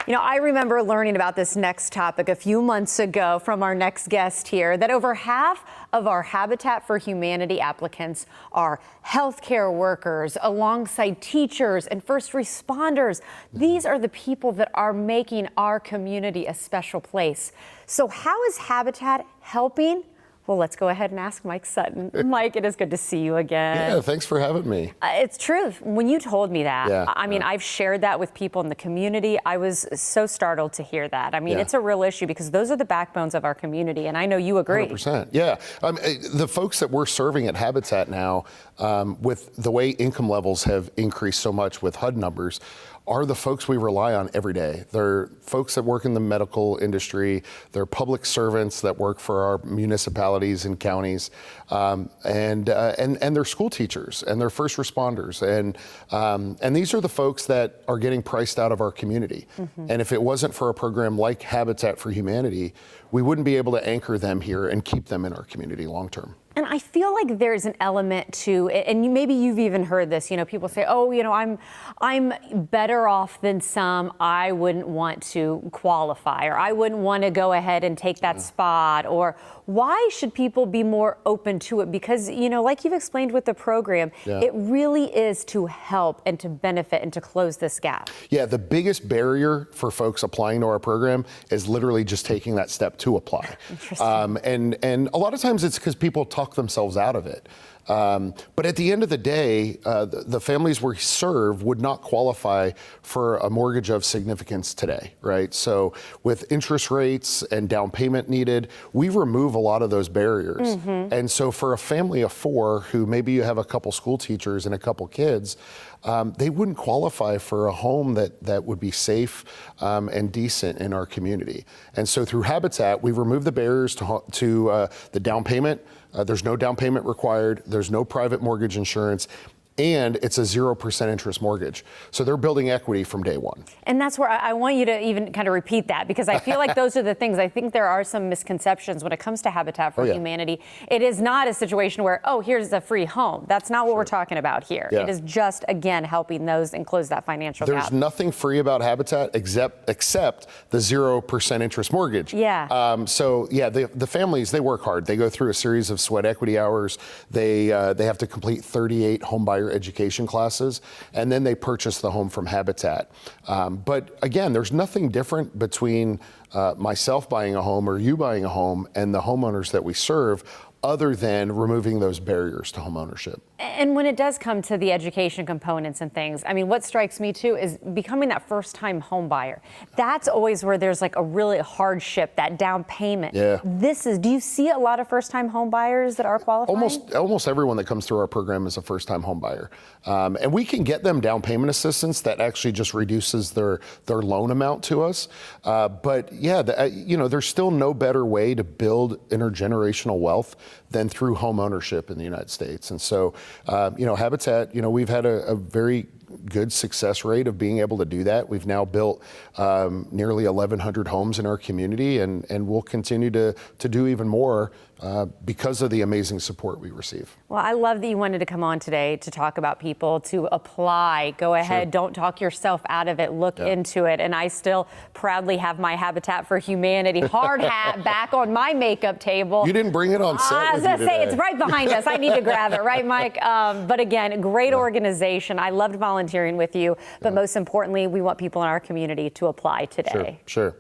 I remember learning about this next topic a few months ago from our next guest here, that over half of our Habitat for Humanity applicants are healthcare workers, alongside teachers and first responders. These are the people that are making our community a special place. So how is Habitat helping? Well, let's go ahead and ask Mike Sutton. Mike, it is good to see you again. Yeah, thanks for having me. It's true. When you told me that, I've shared that with people in the community. I was so startled to hear that. It's a real issue because those are the backbones of our community, and I know you agree. 100%. Yeah. The folks that we're serving at Habitat now, with the way income levels have increased so much with HUD numbers, are the folks we rely on every day. They're folks that work in the medical industry. They're public servants that work for our municipalities and counties, and they're school teachers and they're first responders, and these are the folks that are getting priced out of our community. And if it wasn't for a program like Habitat for Humanity, we wouldn't be able to anchor them here and keep them in our community long term. And I feel like there's an element to, and maybe you've even heard this, people say, oh, I'm better off than some. I wouldn't want to qualify, or I wouldn't want to go ahead and take that spot. Or why should people be more open to it? Because, like you've explained with the program, it really is to help and to benefit and to close this gap. Yeah, the biggest barrier for folks applying to our program is literally just taking that step to apply. Interesting. And a lot of times it's because people talk themselves out of it. But at the end of the day, the families we serve would not qualify for a mortgage of significance today, right? So with interest rates and down payment needed, we remove a lot of those barriers. And so for a family of four who maybe you have a couple school teachers and a couple kids, they wouldn't qualify for a home that would be safe and decent in our community. And so through Habitat, we remove the barriers to the down payment. There's no down payment required. There's no private mortgage insurance. And it's a 0% interest mortgage. So they're building equity from day one. And that's where I want you to even kind of repeat that, because I feel like those are the things. I think there are some misconceptions when it comes to Habitat for Humanity. It is not a situation where, oh, here's a free home. That's not what we're talking about here. It is just, again, helping those and close that financial gap. There's nothing free about Habitat except the 0% interest mortgage. The families, they work hard. They go through a series of sweat equity hours. They have to complete 38 home buyer education classes, and then they purchase the home from Habitat. But again, there's nothing different between myself buying a home or you buying a home and the homeowners that we serve, other than removing those barriers to homeownership. And when it does come to the education components and things, what strikes me too is becoming that first-time home buyer. That's always where there's like a really hardship, that down payment. Do you see a lot of first-time home buyers that are qualifying? Almost everyone that comes through our program is a first-time home buyer. And we can get them down payment assistance that actually just reduces their loan amount to us. But there's still no better way to build intergenerational wealth than through home ownership in the United States. And so, Habitat, we've had a very good success rate of being able to do that. We've now built nearly 1,100 homes in our community, and we'll continue to do even more because of the amazing support we receive. Well, I love that you wanted to come on today to talk about people to apply. Go ahead, don't talk yourself out of it, look into it. And I still proudly have my Habitat for Humanity hard hat back on my makeup table. You didn't bring it on set I was going to say, it's right behind us. I need to grab it, right, Mike? But again, great organization. I loved volunteering with you, but most importantly, we want people in our community to apply today. Sure.